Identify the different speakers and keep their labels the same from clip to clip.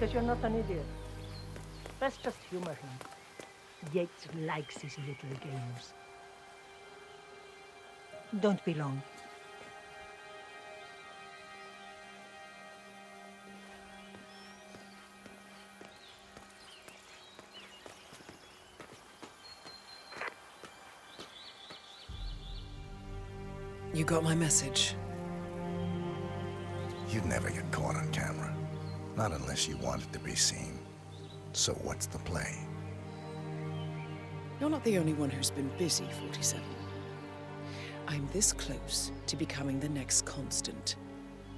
Speaker 1: because you're not an idiot. Let's just humor him. Yates likes his little games. Don't be long.
Speaker 2: You got my message.
Speaker 3: You'd never get caught on camera. Not unless you wanted to be seen. So what's the play?
Speaker 2: You're not the only one who's been busy, 47. I'm this close to becoming the next Constant.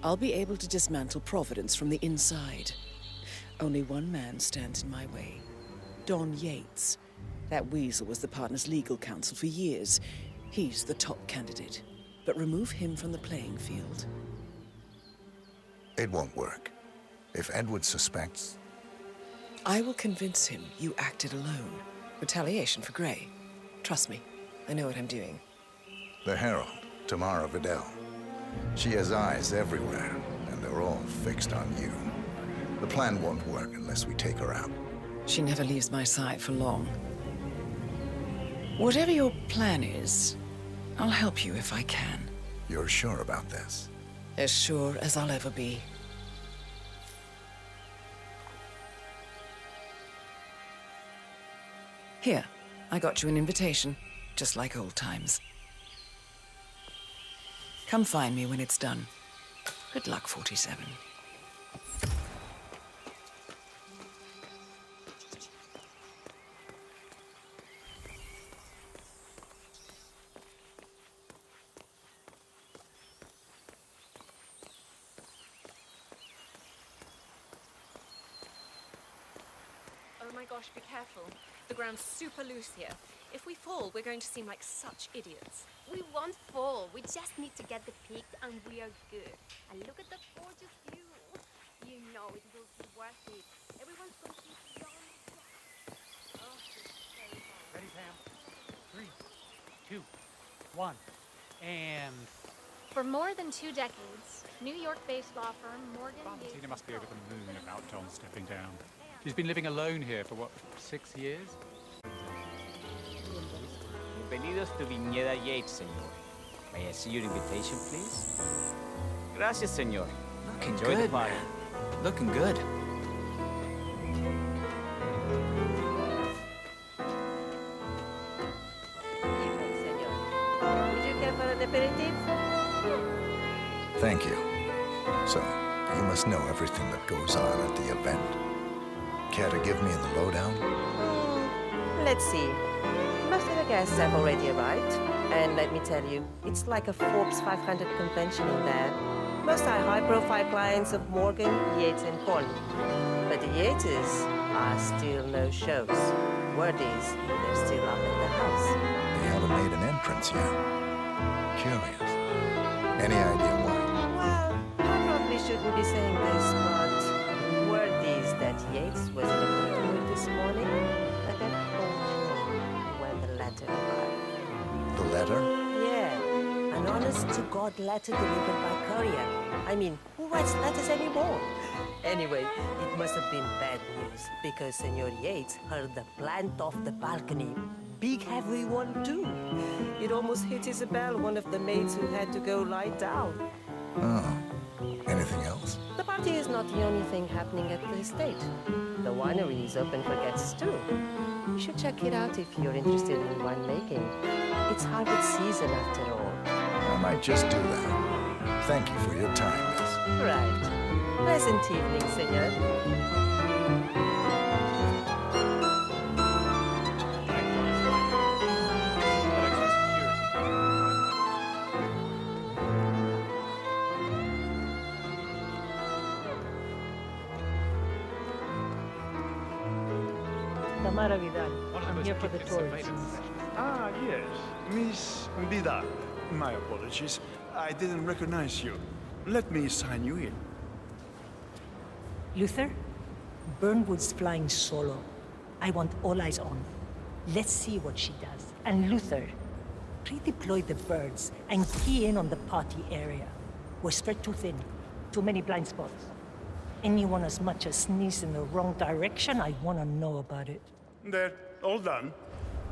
Speaker 2: I'll be able to dismantle Providence from the inside. Only one man stands in my way. Don Yates. That weasel was the partner's legal counsel for years. He's the top candidate. But remove him from the playing field.
Speaker 3: It won't work. If Edward suspects...
Speaker 2: I will convince him you acted alone. Retaliation for Grey. Trust me, I know what I'm doing.
Speaker 3: The Herald, Tamara Vidal. She has eyes everywhere, and they're all fixed on you. The plan won't work unless we take her out.
Speaker 2: She never leaves my side for long. Whatever your plan is, I'll help you if I can.
Speaker 3: You're sure about this?
Speaker 2: As sure as I'll ever be. Here, I got you an invitation, just like old times. Come find me when it's done. Good luck, 47.
Speaker 4: Oh my gosh, be careful. The ground's super loose here. If we fall, we're going to seem like such idiots.
Speaker 5: We won't fall. We just need to get the peak and we are good. And look at the gorgeous view. You know it will be worth it. Everyone's going to be beyond the Oh, it's so fun.
Speaker 6: Ready, Pam? 3, 2, 1, and...
Speaker 7: For more than 2 decades, New York-based law firm Morgan Yates...
Speaker 6: Tina must be over the moon about John stepping down. She's been living alone here for, what, 6 years?
Speaker 8: Bienvenidos to Viñeda Yates, señor. May I see your invitation, please? Gracias, señor.
Speaker 9: Looking
Speaker 8: Enjoy
Speaker 9: good,
Speaker 8: the party.
Speaker 9: man. Looking good.
Speaker 10: Evening, senor. Would you care for an aperitif?
Speaker 3: Thank you. So, you must know everything that goes on at the event. Care to give me the lowdown?
Speaker 10: Let's see. Most of the guests have already arrived. And let me tell you, it's like a Forbes 500 convention in there. Most are high-profile clients of Morgan, Yates, and Corley. But the Yateses are still no shows. Word is, they're still up at the house.
Speaker 3: They haven't made an entrance yet. Curious. Any idea why?
Speaker 10: Well, I probably shouldn't be saying this, but word is that Yates was in a good mood this morning. I got home when the letter arrived.
Speaker 3: The letter?
Speaker 10: Yeah, an honest-to-God letter delivered by courier. I mean, who writes letters anymore? Anyway, it must have been bad news, because Senor Yates heard the plant off the balcony. Big heavy one, too. It almost hit Isabel, one of the maids who had to go lie down.
Speaker 3: Oh. Anything else?
Speaker 10: The party is not the only thing happening at the estate. The winery is open for guests, too. You should check it out if you're interested in winemaking. It's harvest season, after all.
Speaker 3: I might just do that. Thank you for your time, miss.
Speaker 10: Right. Pleasant evening, senor.
Speaker 1: Tamara Vidal. I'm here for the tourists.
Speaker 11: Ah, yes. Miss Vidal. My apologies. I didn't recognize you. Let me sign you in.
Speaker 1: Luther, Burnwood's flying solo. I want all eyes on. Let's see what she does. And Luther, redeploy the birds and key in on the party area. We're spread too thin. Too many blind spots. Anyone as much as sneeze in the wrong direction, I want to know about it.
Speaker 11: They're all done.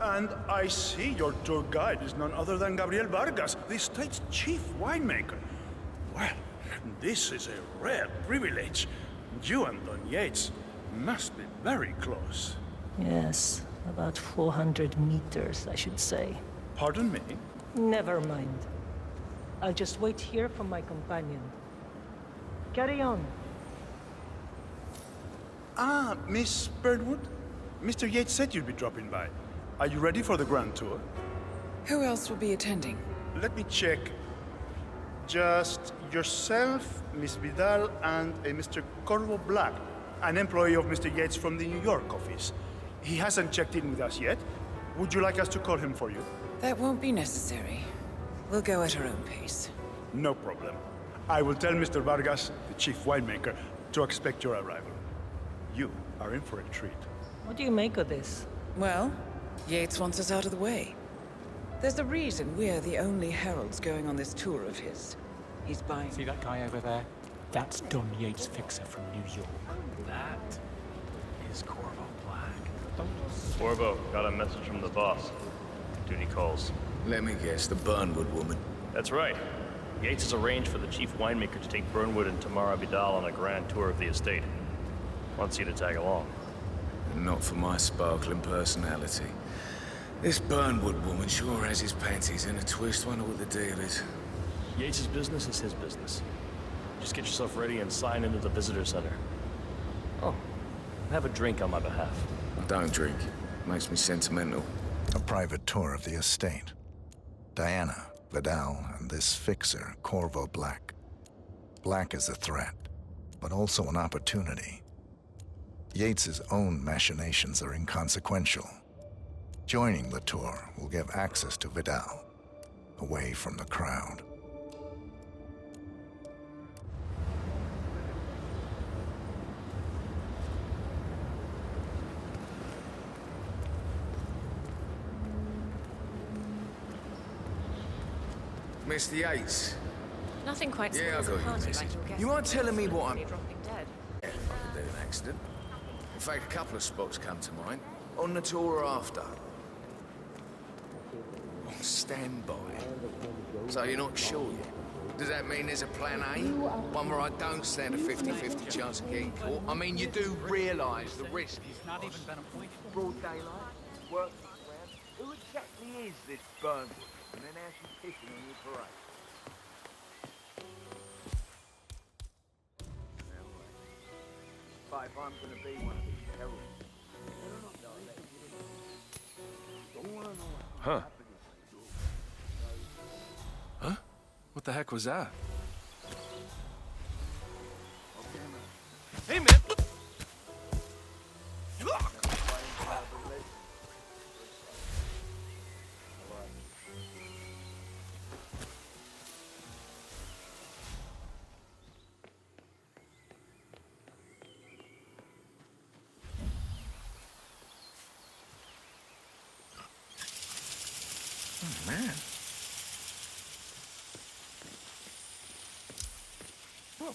Speaker 11: And I see your tour guide is none other than Gabriel Vargas, the state's chief winemaker. Well, this is a rare privilege. You and Don Yates must be very close.
Speaker 1: Yes, about 400 meters, I should say.
Speaker 11: Pardon me?
Speaker 1: Never mind. I'll just wait here for my companion. Carry on.
Speaker 11: Ah, Miss Birdwood? Mr. Yates said you'd be dropping by. Are you ready for the grand tour?
Speaker 2: Who else will be attending?
Speaker 11: Let me check. Just yourself, Miss Vidal, and a Mr. Corvo Black, an employee of Mr. Yates from the New York office. He hasn't checked in with us yet. Would you like us to call him for you?
Speaker 2: That won't be necessary. We'll go at our own pace.
Speaker 11: No problem. I will tell Mr. Vargas, the chief winemaker, to expect your arrival. You are in for a treat.
Speaker 1: What do you make of this?
Speaker 2: Well, Yates wants us out of the way. There's a reason we're the only heralds going on this tour of his. He's buying...
Speaker 6: See that guy over there? That's Don Yates' fixer from New York. That is Corvo Black.
Speaker 9: Corvo, got a message from the boss. Duty calls.
Speaker 12: Let me guess, the Burnwood woman.
Speaker 9: That's right. Yates has arranged for the chief winemaker to take Burnwood and Tamara Vidal on a grand tour of the estate. Wants you to tag along.
Speaker 12: Not for my sparkling personality. This Burnwood woman sure has his panties in a twist. Wonder what the deal is.
Speaker 9: Yates' business is his business. Just get yourself ready and sign into the visitor center. Oh, have a drink on my behalf.
Speaker 12: I don't drink. Makes me sentimental.
Speaker 3: A private tour of the estate. Diana, Vidal, and this fixer, Corvo Black. Black is a threat, but also an opportunity. Yates's own machinations are inconsequential. Joining the tour will give access to Vidal, away from the crowd.
Speaker 12: Mr. Yates.
Speaker 4: Nothing quite so
Speaker 12: Yeah, I
Speaker 4: as a
Speaker 12: got you,
Speaker 4: party
Speaker 12: Missy.
Speaker 4: like your guest.
Speaker 12: You mind telling me what I'm...
Speaker 4: Dropping dead.
Speaker 12: Yeah, I could do an accident. In fact, a couple of spots come to mind. On the tour or after. On standby. So you're not sure yet? Does that mean there's a plan A? One where I don't stand a 50-50 chance of getting caught? I mean, you do realise the risk.
Speaker 6: He's not even been appointed.
Speaker 12: Broad daylight, work around. Who exactly is this Burnwood? And then how's she pissing on your parade? But if I'm gonna be one of these heralds,
Speaker 13: Huh? Huh? What the heck was that?
Speaker 9: Hey, man!
Speaker 12: oh man. Oh.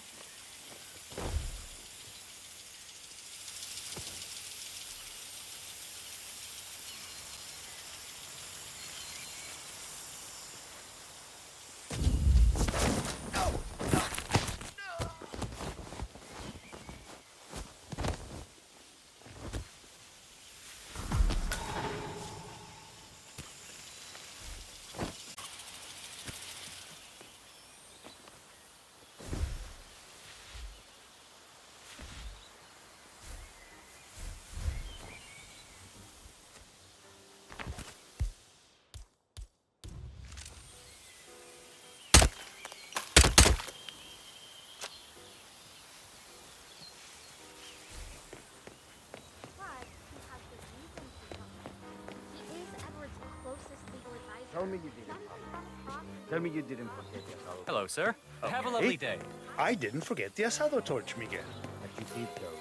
Speaker 8: Tell me you didn't. Tell me you didn't forget the asado.
Speaker 6: Hello, sir. Have a lovely day.
Speaker 11: I didn't forget the asado torch, Miguel.
Speaker 8: That you did, though.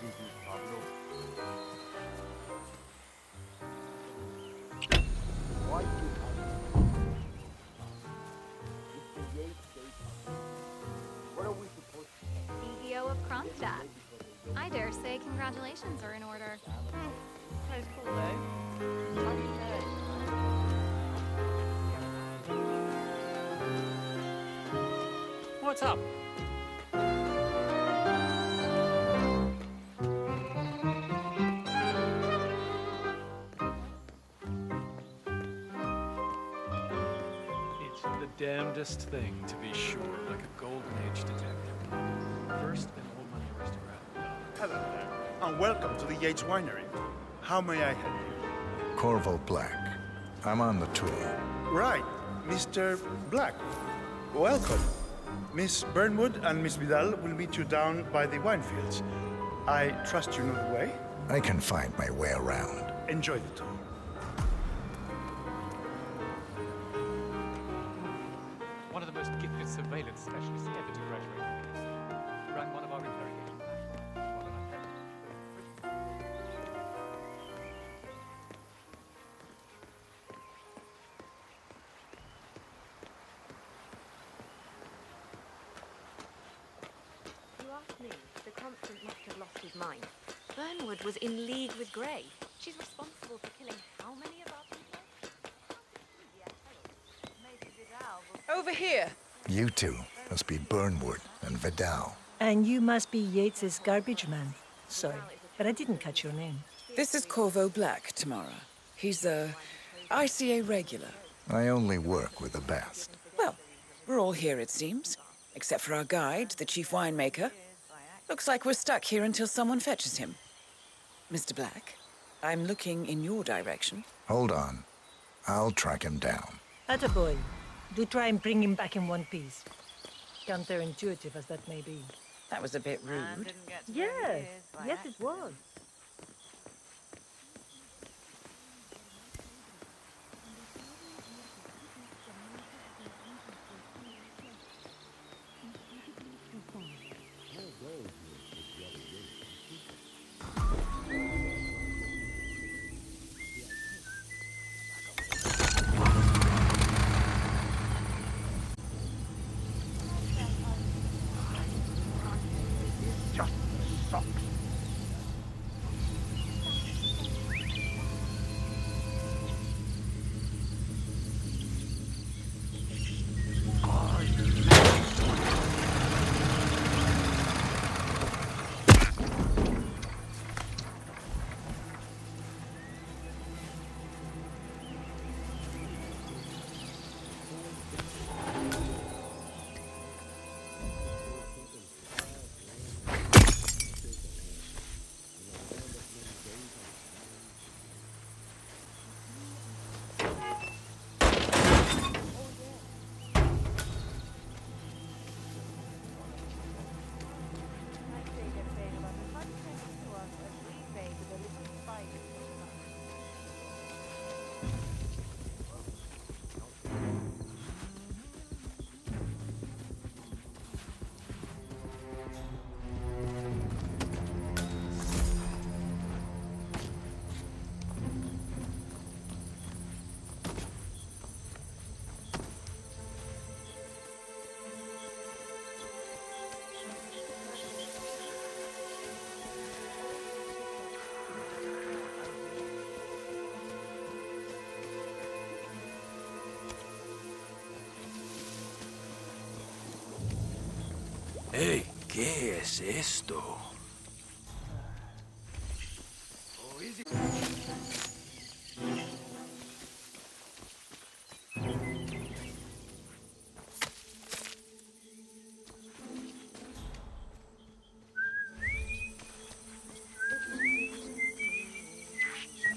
Speaker 8: Didn't you, Pablo? Why do you have Mr. Yates gave us? What are we supposed to do?
Speaker 7: CEO of Kronstadt. I dare say congratulations are in order.
Speaker 5: That's cool, though.
Speaker 6: What's up?
Speaker 13: It's the damnedest thing to be sure, like a Golden Age detective. First, an old money aristocrat.
Speaker 11: Hello there, and welcome to the Yates Winery. How may I help you?
Speaker 3: Corvo Black. I'm on the tour.
Speaker 11: Right, Mr. Black. Welcome. Miss Burnwood and Miss Vidal will meet you down by the wine fields. I trust you know the way.
Speaker 3: I can find my way around.
Speaker 11: Enjoy the tour.
Speaker 6: One of the most gifted surveillance specialists ever to graduate from here. He ran one of our interrogation labs.
Speaker 4: You asked me. The Constant must have lost his mind. Burnwood was in league with Grey. She's responsible for killing how many of our people?
Speaker 2: Over here.
Speaker 3: You two must be Burnwood and Vidal.
Speaker 1: And you must be Yates's garbage man. Sorry, but I didn't catch your name.
Speaker 2: This is Corvo Black, Tamara. He's a ICA regular.
Speaker 3: I only work with the best.
Speaker 2: Well, we're all here, it seems. Except for our guide, the chief winemaker. Looks like we're stuck here until someone fetches him. Mr. Black, I'm looking in your direction.
Speaker 3: Hold on. I'll track him down.
Speaker 1: Attaboy. Do try and bring him back in one piece. Counterintuitive as that may be.
Speaker 2: That was a bit rude.
Speaker 1: Yes, yes it was.
Speaker 12: Hey, ¿qué es esto?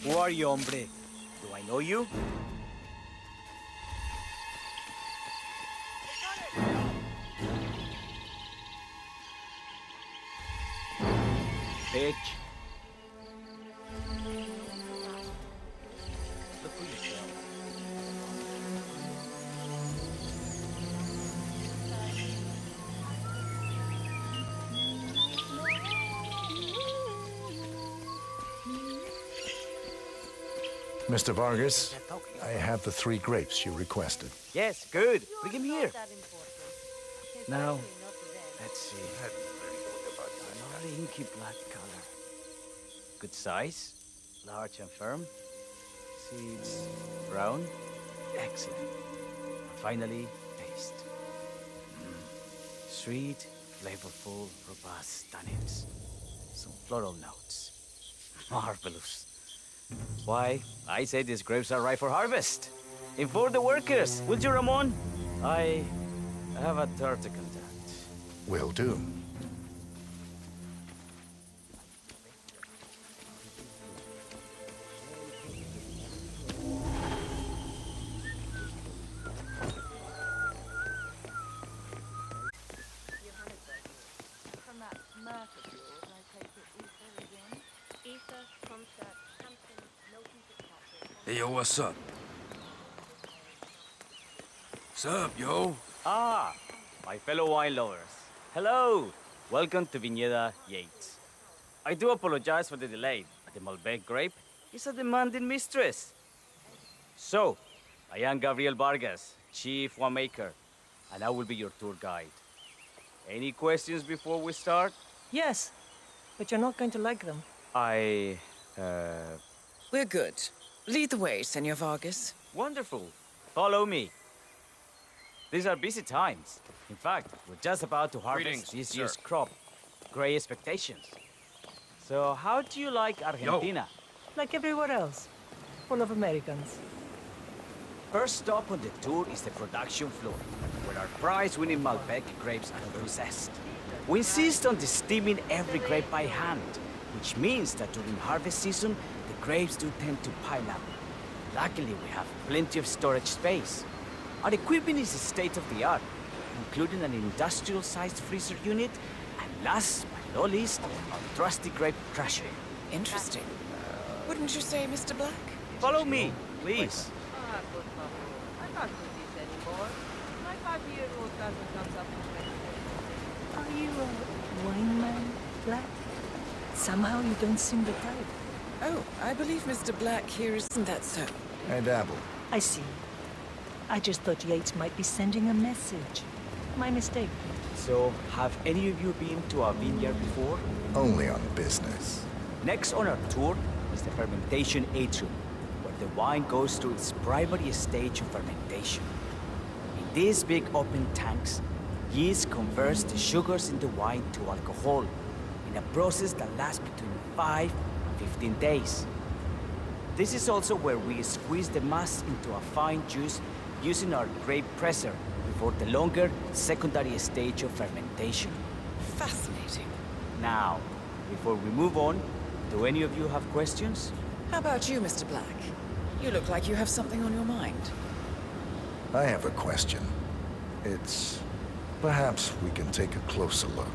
Speaker 8: Who are you, hombre? Do I know you? Bitch. Look for yourself.
Speaker 3: Mr. Vargas, I have the 3 grapes you requested.
Speaker 8: Yes, good. Bring him here. Now, let's see. very inky black color. Good size, large and firm. Seeds brown. Excellent. And finally, taste. Sweet, flavorful, robust tannins. Some floral notes. Marvelous. Why, I say these grapes are ripe for harvest. Inform the workers, will you, Ramon? I have a third to contact.
Speaker 3: Will do.
Speaker 4: From that smirk of yours, I take it ether again. Ether, concert, Hampton, no piece of copper.
Speaker 14: Hey, yo, what's up? What's up, yo?
Speaker 8: Ah, my fellow wine lovers. Hello. Welcome to Viñeda Yates. I do apologize for the delay. The Malbec grape is a demanding mistress. So, I am Gabriel Vargas, Chief Winemaker, and I will be your tour guide. Any questions before we start?
Speaker 1: Yes, but you're not going to like them.
Speaker 2: We're good. Lead the way, Senor Vargas.
Speaker 8: Wonderful. Follow me. These are busy times. In fact, we're just about to harvest
Speaker 14: Greetings,
Speaker 8: this
Speaker 14: sir.
Speaker 8: year's crop. Great expectations. So, how do you like Argentina?
Speaker 1: Like everywhere else. Full of Americans.
Speaker 8: First stop on the tour is the production floor, where our prize-winning Malbec grapes are processed. We insist on steaming every grape by hand, which means that during harvest season, the grapes do tend to pile up. Luckily, we have plenty of storage space. Our equipment is state-of-the-art, including an industrial-sized freezer unit, and last but not least, our trusty grape crusher.
Speaker 2: Interesting. Wouldn't you say, Mr. Black?
Speaker 8: Follow me, please.
Speaker 10: Ah, good couple. I can't do this anymore. My 5-year-old cousin comes up and threatens me.
Speaker 1: Are you a wine man, Black? Somehow you don't seem the type.
Speaker 2: Oh, I believe Mr. Black here isn't that so?
Speaker 3: I dabble.
Speaker 1: I see. I just thought Yates might be sending a message. My mistake.
Speaker 8: So, have any of you been to a vineyard before?
Speaker 3: Only on business.
Speaker 8: Next on our tour is the fermentation atrium, where the wine goes through its primary stage of fermentation. In these big open tanks, yeast converts the sugars in the wine to alcohol, in a process that lasts between 5 and 15 days. This is also where we squeeze the mass into a fine juice using our grape presser before the longer secondary stage of fermentation.
Speaker 2: Fascinating.
Speaker 8: Now, before we move on, do any of you have questions?
Speaker 2: How about you, Mr. Black? You look like you have something on your mind.
Speaker 3: I have a question. Perhaps we can take a closer look.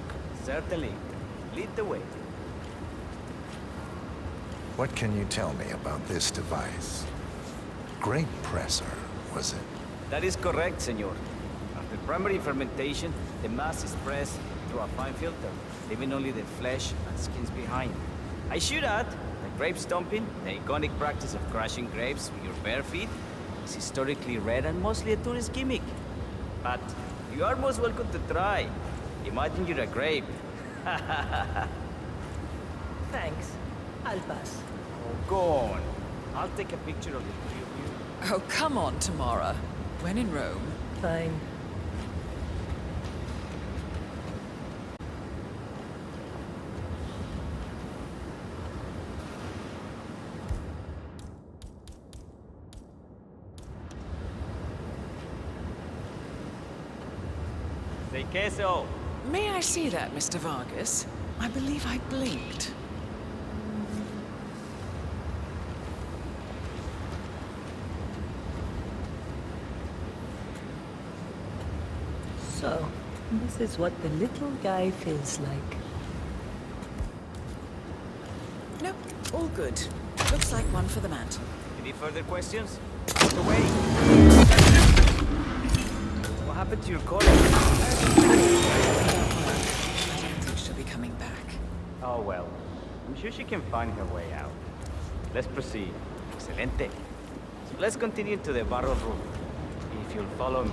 Speaker 8: Certainly. Lead the way.
Speaker 3: What can you tell me about this device? Grape presser, was it?
Speaker 8: That is correct, senor. After primary fermentation, the mass is pressed through a fine filter, leaving only the flesh and skins behind. I should add that grape stomping, the iconic practice of crushing grapes with your bare feet, is historically rare and mostly a tourist gimmick. But you are most welcome to try. Imagine you're a grape.
Speaker 1: Thanks. I'll pass.
Speaker 8: Oh, go on. I'll take a picture of the three of you.
Speaker 2: Oh, come on, Tamara. When in Rome.
Speaker 1: Fine.
Speaker 8: Say queso.
Speaker 2: May I see that, Mr. Vargas? I believe I blinked.
Speaker 1: So, this is what the little guy feels like.
Speaker 2: Nope, all good. Looks like one for the mantle.
Speaker 8: Any further questions? Out the way. What happened to your colleague?
Speaker 2: I don't think she'll be coming back.
Speaker 8: Oh well. I'm sure she can find her way out. Let's proceed. Excelente. So let's continue to the barrel room. If you'll follow me.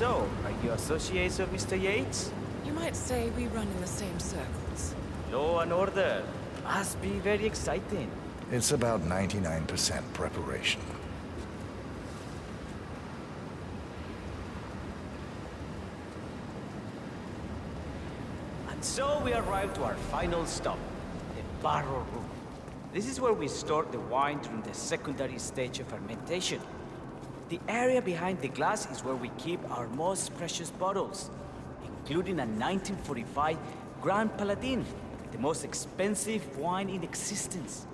Speaker 8: So, are you associates of Mr. Yates?
Speaker 2: You might say we run in the same circles.
Speaker 8: Law and order. Must be very exciting.
Speaker 3: It's about 99% preparation.
Speaker 8: And so we arrive to our final stop, the barrel room. This is where we store the wine during the secondary stage of fermentation. The area behind the glass is where we keep our most precious bottles, including a 1945 Grand Paladin, the most expensive wine in existence.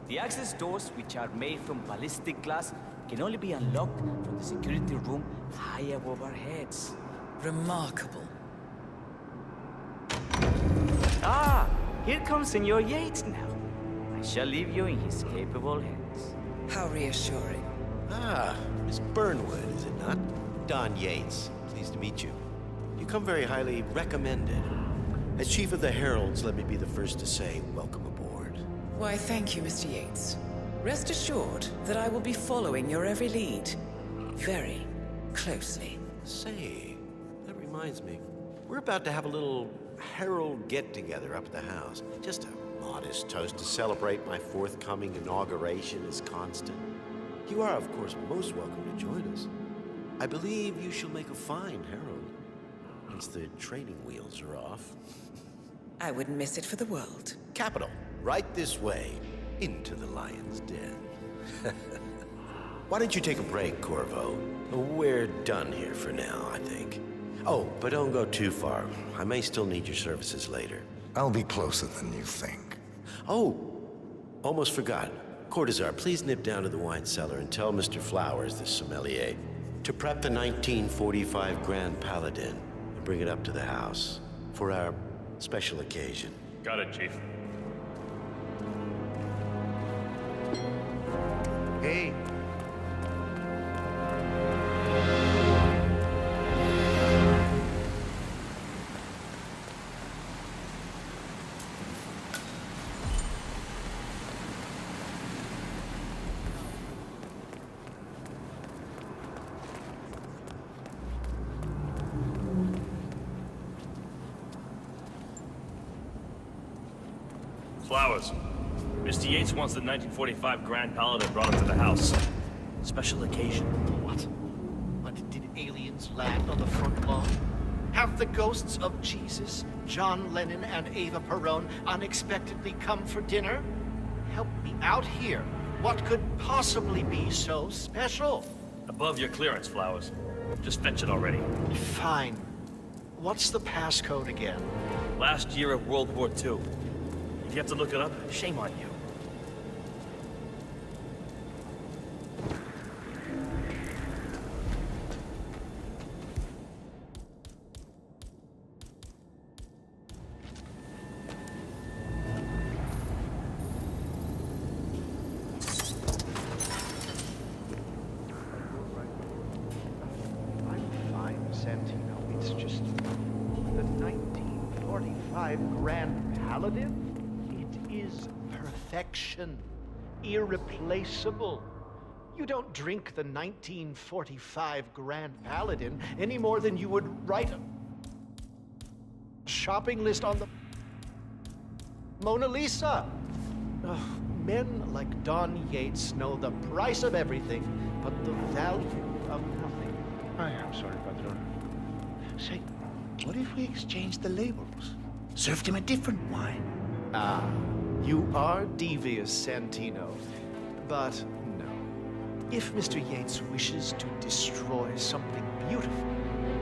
Speaker 8: The access doors, which are made from ballistic glass, can only be unlocked from the security room high above our heads.
Speaker 2: Remarkable.
Speaker 8: Ah, here comes Senor Yates now. I shall leave you in his capable hands.
Speaker 2: How reassuring.
Speaker 15: Ah, Miss Burnwood, is it not? Don Yates, pleased to meet you. You come very highly recommended. As Chief of the Heralds, let me be the first to say welcome aboard.
Speaker 2: Why, thank you, Mr. Yates. Rest assured that I will be following your every lead. Very closely.
Speaker 15: Say, that reminds me. We're about to have a little Herald get-together up at the house. Just a modest toast to celebrate my forthcoming inauguration as Constant. You are, of course, most welcome to join us. I believe you shall make a fine Herald, once the training wheels are off.
Speaker 2: I wouldn't miss it for the world.
Speaker 15: Capital. Right this way, into the lion's den. Why don't you take a break, Corvo? We're done here for now, I think. Oh, but don't go too far. I may still need your services later.
Speaker 3: I'll be closer than you think.
Speaker 15: Oh, almost forgot. Cortazar, please nip down to the wine cellar and tell Mr. Flowers, the sommelier, to prep the 1945 Grand Paladin and bring it up to the house for our special occasion.
Speaker 9: Got it, Chief.
Speaker 16: Hey.
Speaker 9: Flowers. Mr. Yates wants the 1945 Grand Paladin brought up to the house. Special occasion.
Speaker 16: What? What, did aliens land on the front lawn? Have the ghosts of Jesus, John Lennon, and Eva Perón unexpectedly come for dinner? Help me out here. What could possibly be so special?
Speaker 9: Above your clearance, Flowers. Just fetch it already.
Speaker 16: Fine. What's the passcode again?
Speaker 9: Last year of World War II. If you have to look it up, shame on you.
Speaker 16: Santino. It's just the 1945 Grand Paladin. It is perfection, irreplaceable. You don't drink the 1945 Grand Paladin any more than you would write a shopping list on the Mona Lisa. Oh, men like Don Yates know the price of everything, but the value of nothing. I am sorry, Padron. Say, what if we exchanged the labels? Served him a different wine? Ah, you are devious, Santino. But no. If Mr. Yates wishes to destroy something beautiful,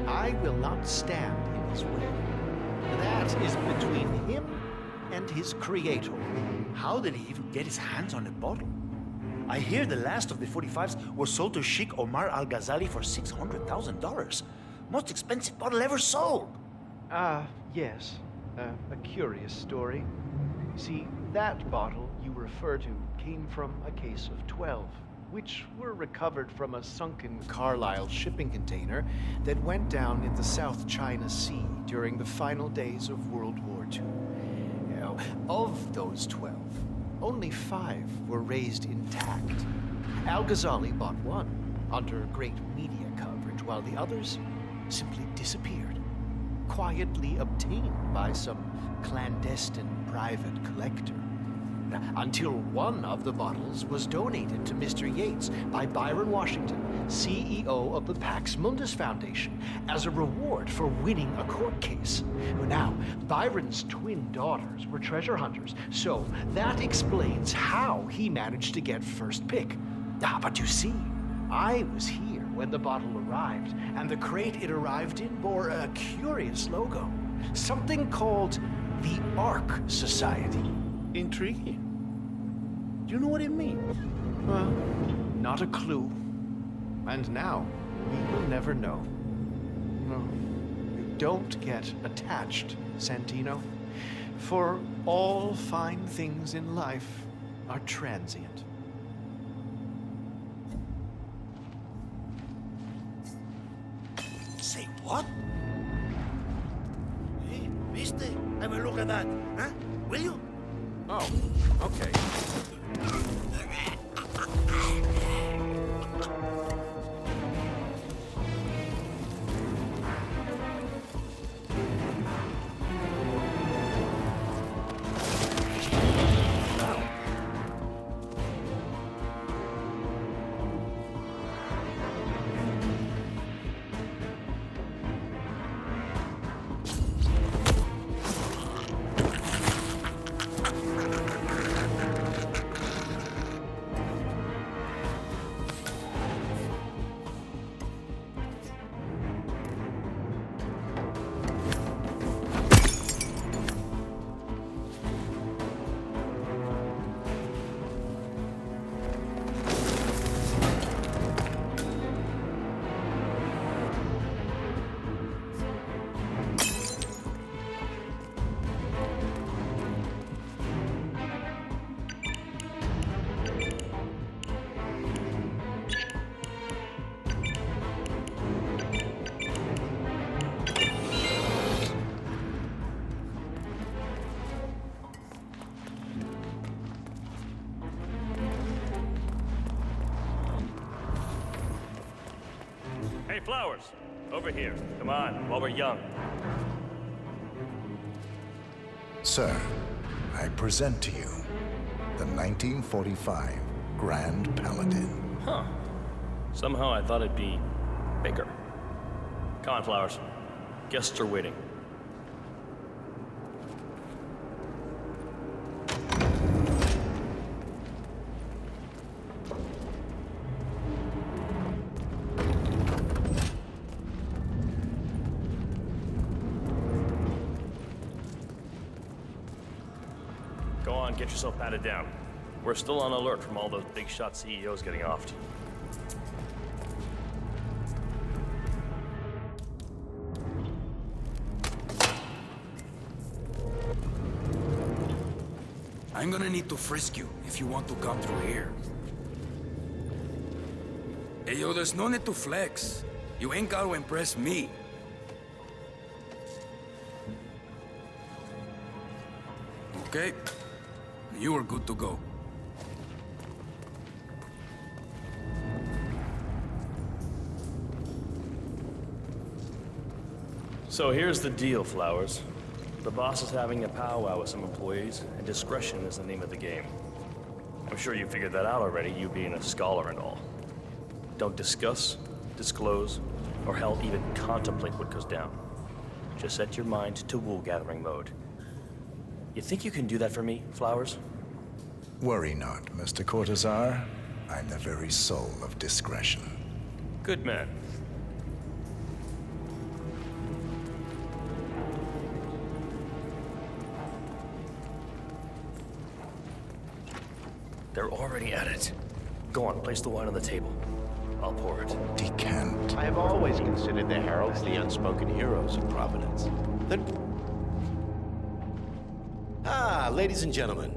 Speaker 16: I will not stand in his way. That is between him and his creator.
Speaker 17: How did he even get his hands on the bottle? I hear the last of the 45s was sold to Sheikh Omar Al-Ghazali for $600,000. Most expensive bottle ever sold.
Speaker 16: Yes. A curious story. See, that bottle you refer to came from a case of 12, which were recovered from a sunken Carlisle shipping container that went down in the South China Sea during the final days of World War II. Now, of those 12, only 5 were raised intact. Al-Ghazali bought one under great media coverage, while the others simply disappeared, quietly obtained by some clandestine private collector. Until one of the bottles was donated to Mr. Yates by Byron Washington, CEO of the Pax Mundus Foundation, as a reward for winning a court case. Now, Byron's twin daughters were treasure hunters, so that explains how he managed to get first pick. But you see, I was here when the bottle arrived, and the crate it arrived in bore a curious logo. Something called the Ark Society.
Speaker 11: Intriguing. Do you know what it means?
Speaker 16: Well, not a clue. And now, we will never know. No, you don't get attached, Santino. For all fine things in life are transient.
Speaker 17: Say what? Hey, viste? Have a look at that, huh? Will you?
Speaker 9: Oh, okay. Hey, Flowers, over here. Come on, while we're young.
Speaker 3: Sir, I present to you the 1945 Grand Paladin.
Speaker 9: Huh. Somehow I thought it'd be bigger. Come on, Flowers. Guests are waiting. Go on, get yourself patted down. We're still on alert from all those big shot CEOs getting offed.
Speaker 14: I'm gonna need to frisk you if you want to come through here. Hey, yo, there's no need to flex. You ain't gotta impress me. Okay? You are good to go.
Speaker 9: So here's the deal, Flowers. The boss is having a powwow with some employees, and discretion is the name of the game. I'm sure you figured that out already, you being a scholar and all. Don't discuss, disclose, or hell, even contemplate what goes down. Just set your mind to wool-gathering mode. You think you can do that for me, Flowers?
Speaker 3: Worry not, Mr. Cortazar. I'm the very soul of discretion.
Speaker 9: Good man. They're already at it. Go on, place the wine on the table. I'll pour it.
Speaker 3: Decant.
Speaker 15: I have always considered the heralds the unspoken heroes of Providence. Ladies and gentlemen,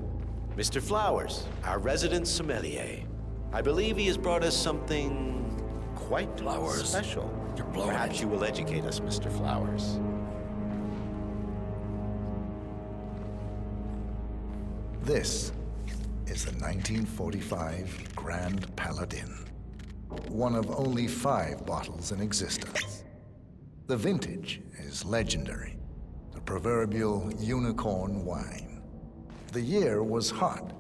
Speaker 15: Mr. Flowers, our resident sommelier. I believe he has brought us something quite special. Perhaps you will educate us, Mr. Flowers.
Speaker 3: This is the 1945 Grand Paladin. One of only 5 bottles in existence. The vintage is legendary, the proverbial unicorn wine. The year was hot,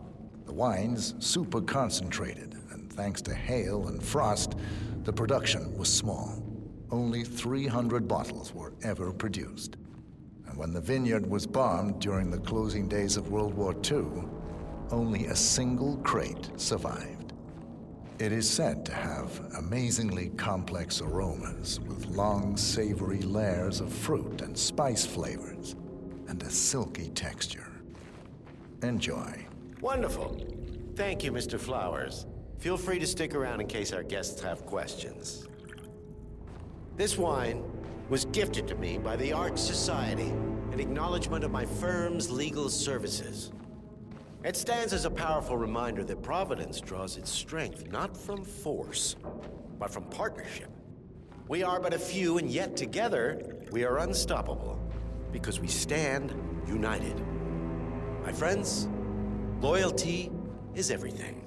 Speaker 3: the wine's super concentrated, and thanks to hail and frost, the production was small. Only 300 bottles were ever produced. And when the vineyard was bombed during the closing days of World War II, only a single crate survived. It is said to have amazingly complex aromas with long, savory layers of fruit and spice flavors, and a silky texture. Enjoy.
Speaker 15: Wonderful. Thank you, Mr. Flowers. Feel free to stick around in case our guests have questions. This wine was gifted to me by the Art Society in acknowledgement of my firm's legal services. It stands as a powerful reminder that Providence draws its strength not from force, but from partnership. We are but a few, and yet together we are unstoppable because we stand united. My friends, loyalty is everything,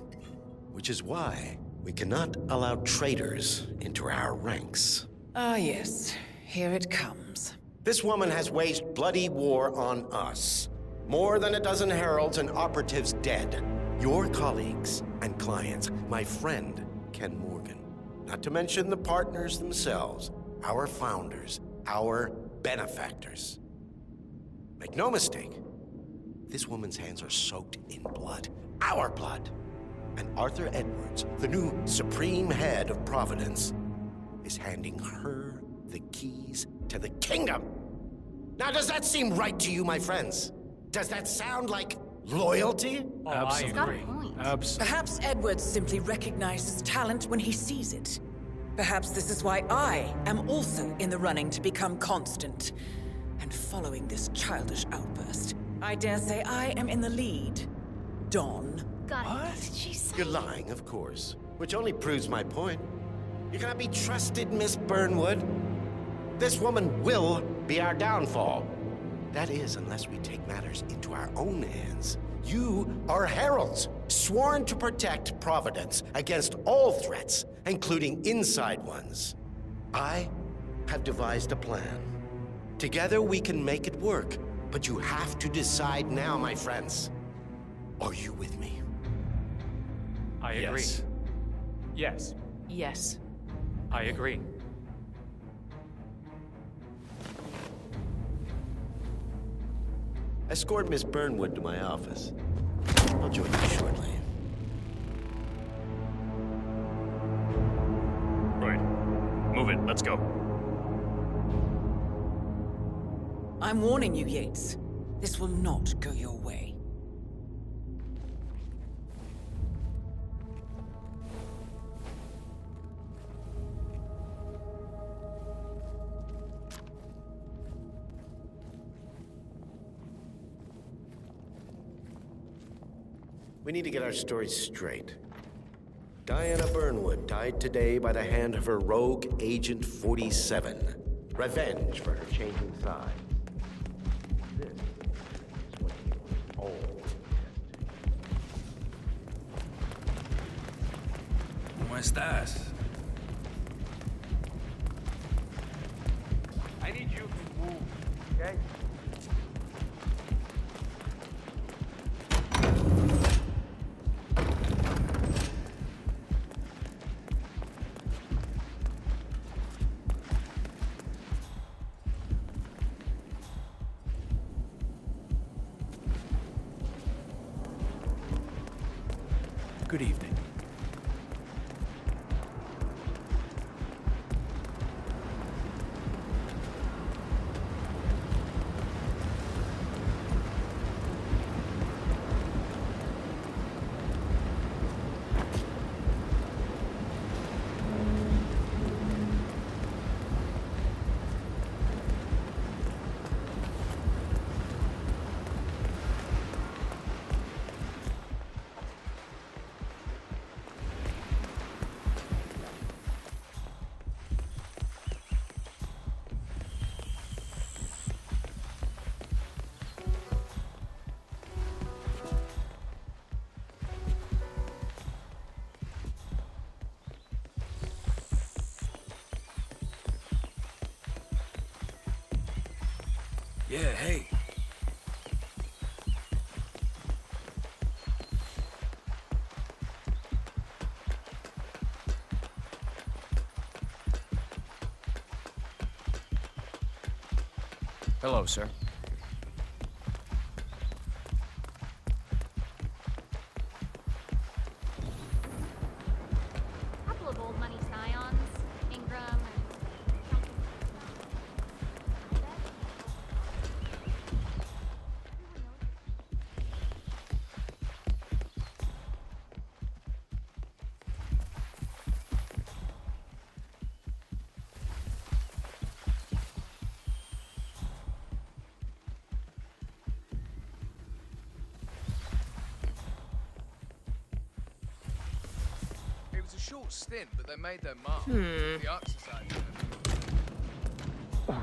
Speaker 15: which is why we cannot allow traitors into our ranks.
Speaker 2: Ah, yes. Here it comes.
Speaker 15: This woman has waged bloody war on us. More than a dozen heralds and operatives dead. Your colleagues and clients, my friend, Ken Morgan. Not to mention the partners themselves, our founders, our benefactors. Make no mistake, this woman's hands are soaked in blood. Our blood. And Arthur Edwards, the new supreme head of Providence, is handing her the keys to the kingdom. Now, does that seem right to you, my friends? Does that sound like loyalty?
Speaker 9: Absolutely. Absolutely.
Speaker 2: Perhaps Edwards simply recognizes talent when he sees it. Perhaps this is why I am also in the running to become constant. And following this childish outburst, I dare say I am in the lead. Dawn.
Speaker 5: God, what did she say?
Speaker 15: You're lying, of course, which only proves my point. You cannot be trusted, Miss Burnwood. This woman will be our downfall. That is, unless we take matters into our own hands. You are heralds, sworn to protect Providence against all threats, including inside ones. I have devised a plan. Together we can make it work, but you have to decide now, my friends. Are you with me?
Speaker 6: I agree. Yes.
Speaker 2: Yes.
Speaker 6: I agree.
Speaker 15: Escort Miss Burnwood to my office. I'll join you shortly.
Speaker 9: Right. Move it. Let's go.
Speaker 2: I'm warning you, Yates. This will not go your way.
Speaker 15: We need to get our stories straight. Diana Burnwood died today by the hand of her rogue Agent 47. Revenge for her changing side. This is what she was all.
Speaker 14: ¿Cómo estás?
Speaker 17: I need you to move, okay?
Speaker 6: Good evening.
Speaker 14: Yeah, hey.
Speaker 8: Hello, sir.
Speaker 7: Couple of old money scions, Ingram and
Speaker 12: It was a short stint, but they made their mark.
Speaker 2: Hmm.
Speaker 12: The Art Society. I'm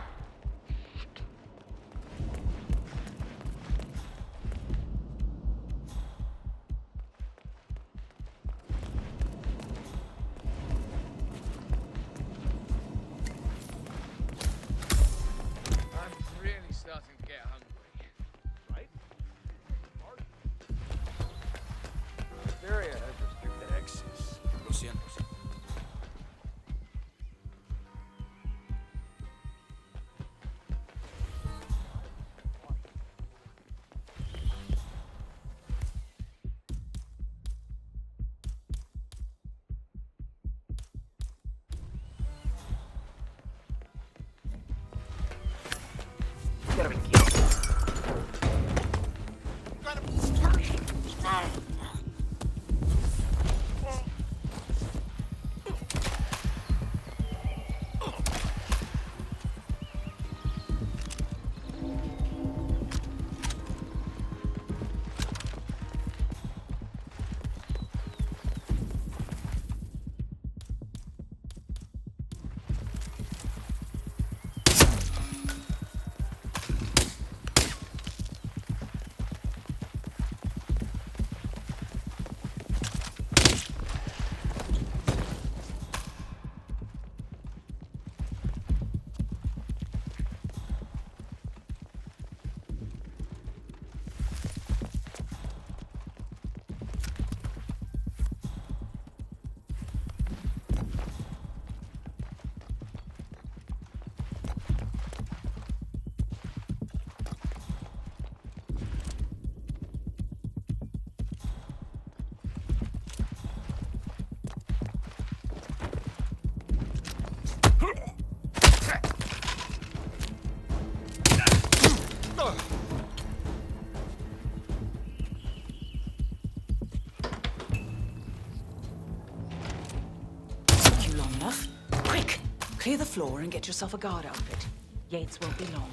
Speaker 12: really starting to get hungry.
Speaker 13: Right?
Speaker 14: Syria has restricted access. Lo siento, sir.
Speaker 2: You long enough? Quick! Clear the floor and get yourself a guard outfit. Yates won't be long.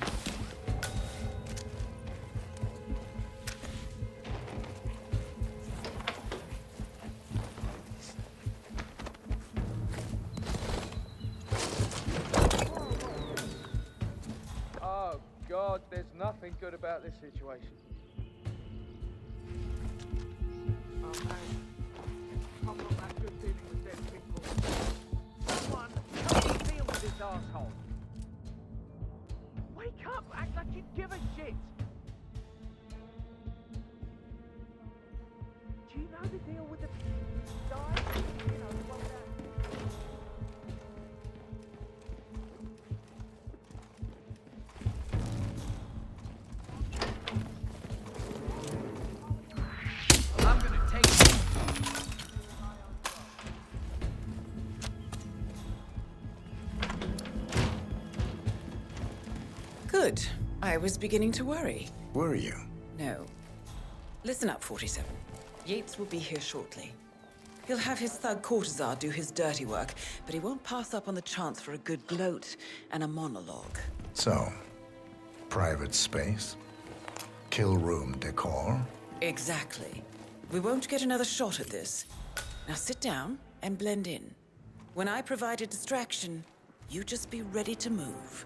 Speaker 18: Oh, God, there's nothing good about this situation. Oh, man. I'm not that good dealing with dead people. Someone, help me deal with this asshole. Wake up! Act like you give a shit! Do you know the deal with the guy? You know, the one that... I'm gonna take it.
Speaker 2: Good. I was beginning to worry.
Speaker 3: Were you?
Speaker 2: No. Listen up, 47. Yates will be here shortly. He'll have his thug courtesan do his dirty work, but he won't pass up on the chance for a good gloat and a monologue.
Speaker 3: So, private space? Kill room decor?
Speaker 2: Exactly. We won't get another shot at this. Now sit down and blend in. When I provide a distraction, you just be ready to move.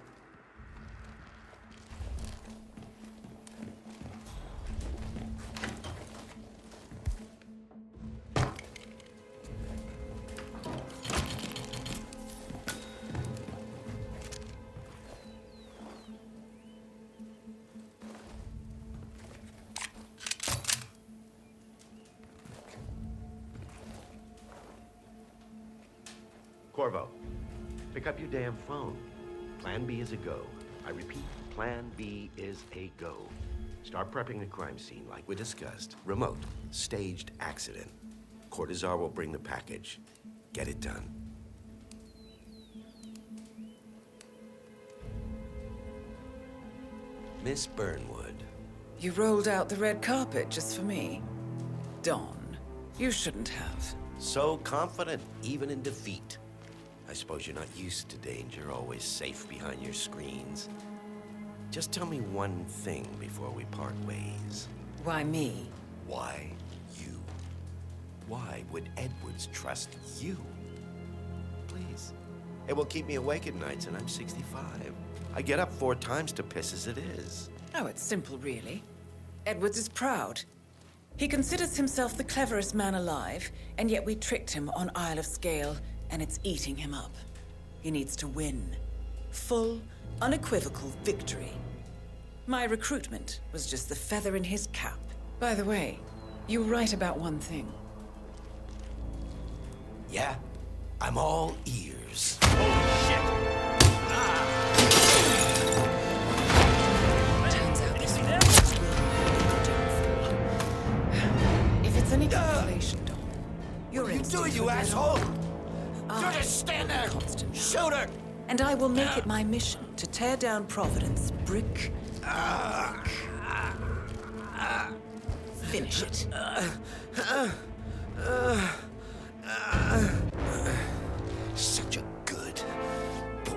Speaker 15: Corvo, pick up your damn phone. Plan B is a go. I repeat, Plan B is a go. Start prepping the crime scene like we discussed. Remote, staged accident. Cortazar will bring the package. Get it done. Miss Burnwood.
Speaker 2: You rolled out the red carpet just for me. Don, you shouldn't have.
Speaker 15: So confident, even in defeat. I suppose you're not used to danger, always safe behind your screens. Just tell me one thing before we part ways.
Speaker 2: Why me?
Speaker 15: Why you? Why would Edwards trust you? Please. It will keep me awake at nights, and I'm 65. I get up 4 times to piss as it is.
Speaker 2: Oh, it's simple, really. Edwards is proud. He considers himself the cleverest man alive, and yet we tricked him on Isle of Scale, and it's eating him up. He needs to win. Full, unequivocal victory. My recruitment was just the feather in his cap. By the way, you were right about one thing.
Speaker 15: Yeah? I'm all ears.
Speaker 2: Turns out this if it's any consolation, Don,
Speaker 15: What are you doing, you asshole?
Speaker 2: You're
Speaker 15: just stand there! Shoot her!
Speaker 2: And I will make it my mission to tear down Providence brick by brick. Finish it.
Speaker 15: Such a good boy.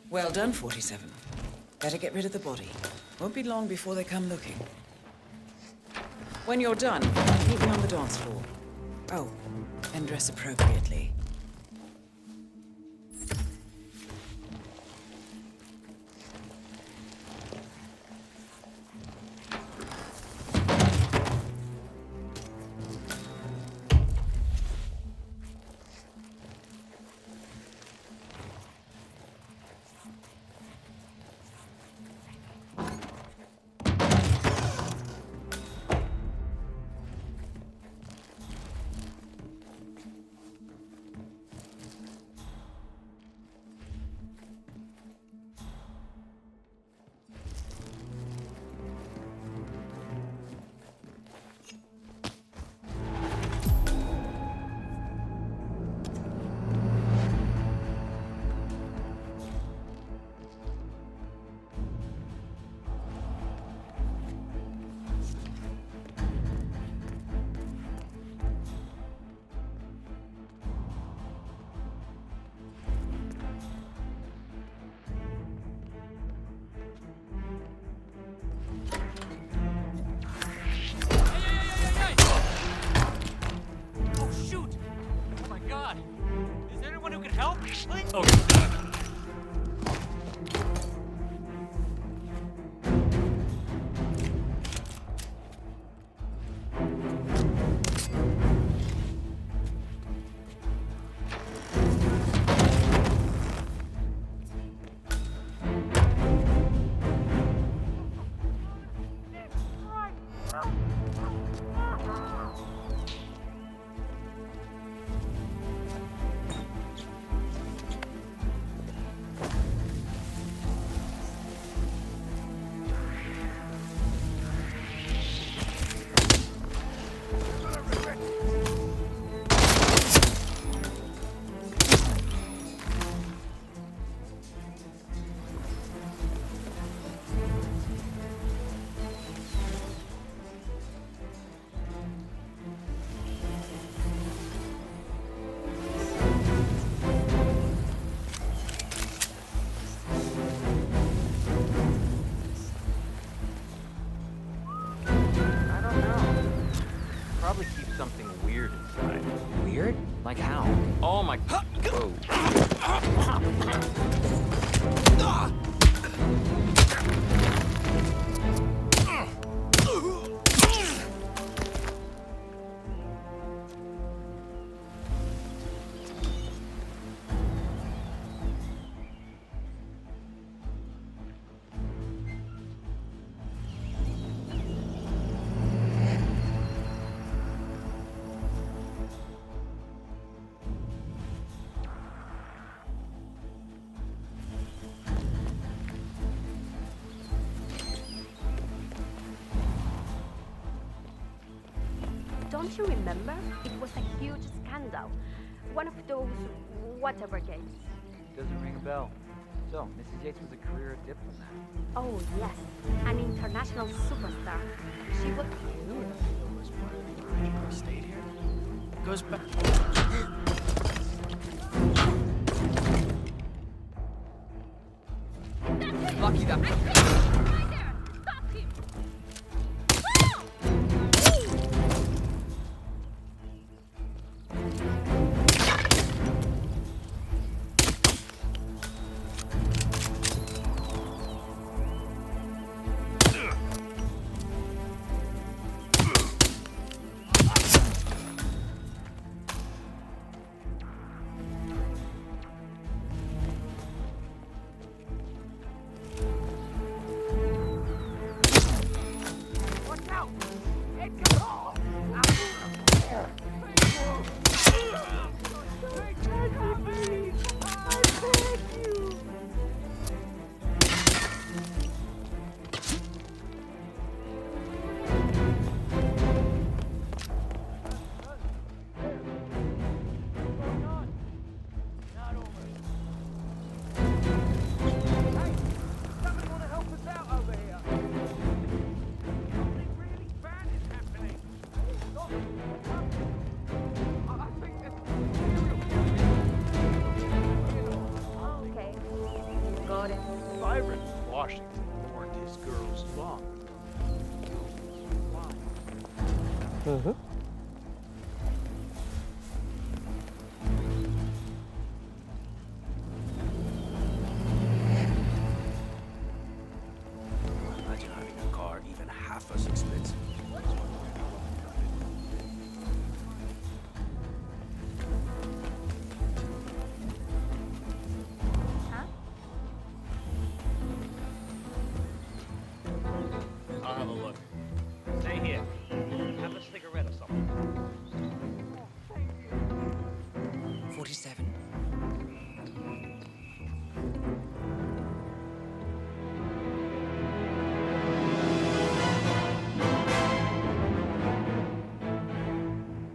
Speaker 2: Well done, 47. Better get rid of the body. Won't be long before they come looking. When you're done, meet me on the dance floor. Oh, and dress appropriately.
Speaker 18: Something weird inside. Weird? Like how? Oh my... Whoa.
Speaker 5: Don't you remember? It was a huge scandal. One of those whatever games.
Speaker 18: Doesn't ring a bell. So, Mrs. Yates was a career diplomat.
Speaker 5: Oh, yes. An international superstar. She was...
Speaker 6: Stayed here? Goes back.
Speaker 18: Lucky that...
Speaker 17: Imagine having a car even half as expensive.
Speaker 18: I'll have a look. Stay here. Have a cigarette or something.
Speaker 2: 47.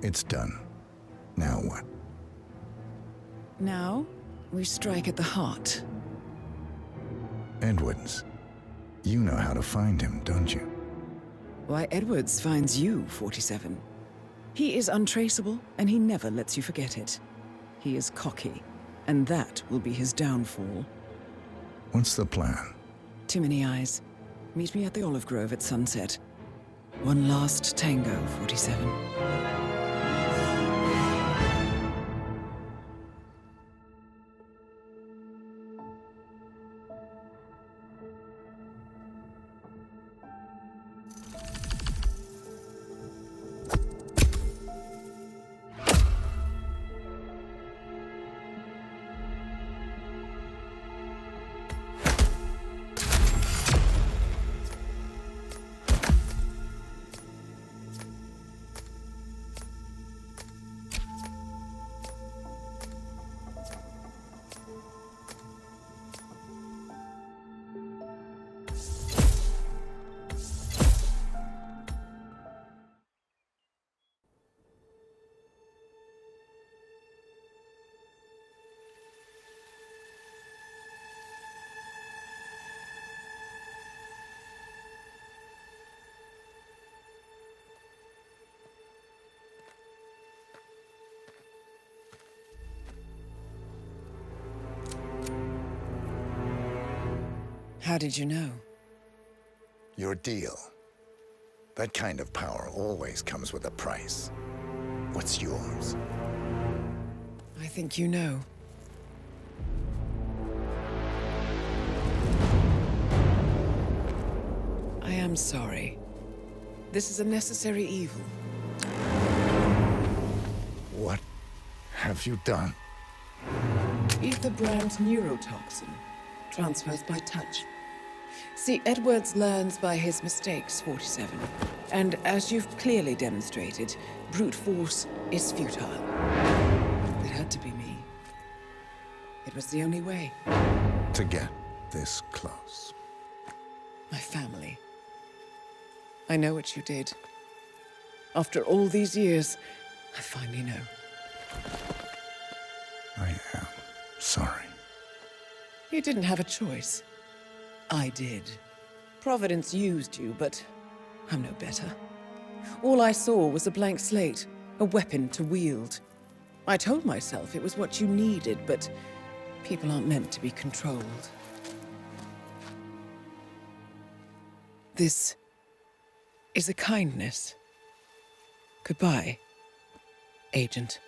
Speaker 3: It's done. Now what?
Speaker 2: Now, we strike at the heart.
Speaker 3: Edwards. You know how to find him, don't you?
Speaker 2: Why, Edwards finds you, 47. He is untraceable, and he never lets you forget it. He is cocky, and that will be his downfall.
Speaker 3: What's the plan?
Speaker 2: Too many eyes. Meet me at the Olive Grove at sunset. One last tango, 47. How did you know?
Speaker 3: Your deal. That kind of power always comes with a price. What's yours?
Speaker 2: I think you know. I am sorry. This is a necessary evil.
Speaker 3: What have you done?
Speaker 2: Ether brand neurotoxin. Transfers by touch. See, Edwards learns by his mistakes, 47. And as you've clearly demonstrated, brute force is futile. It had to be me. It was the only way.
Speaker 3: To get this close.
Speaker 2: My family. I know what you did. After all these years, I finally know.
Speaker 3: I am sorry.
Speaker 2: You didn't have a choice. I did. Providence used you, but I'm no better. All I saw was a blank slate, a weapon to wield. I told myself it was what you needed, but people aren't meant to be controlled. This is a kindness. Goodbye, Agent.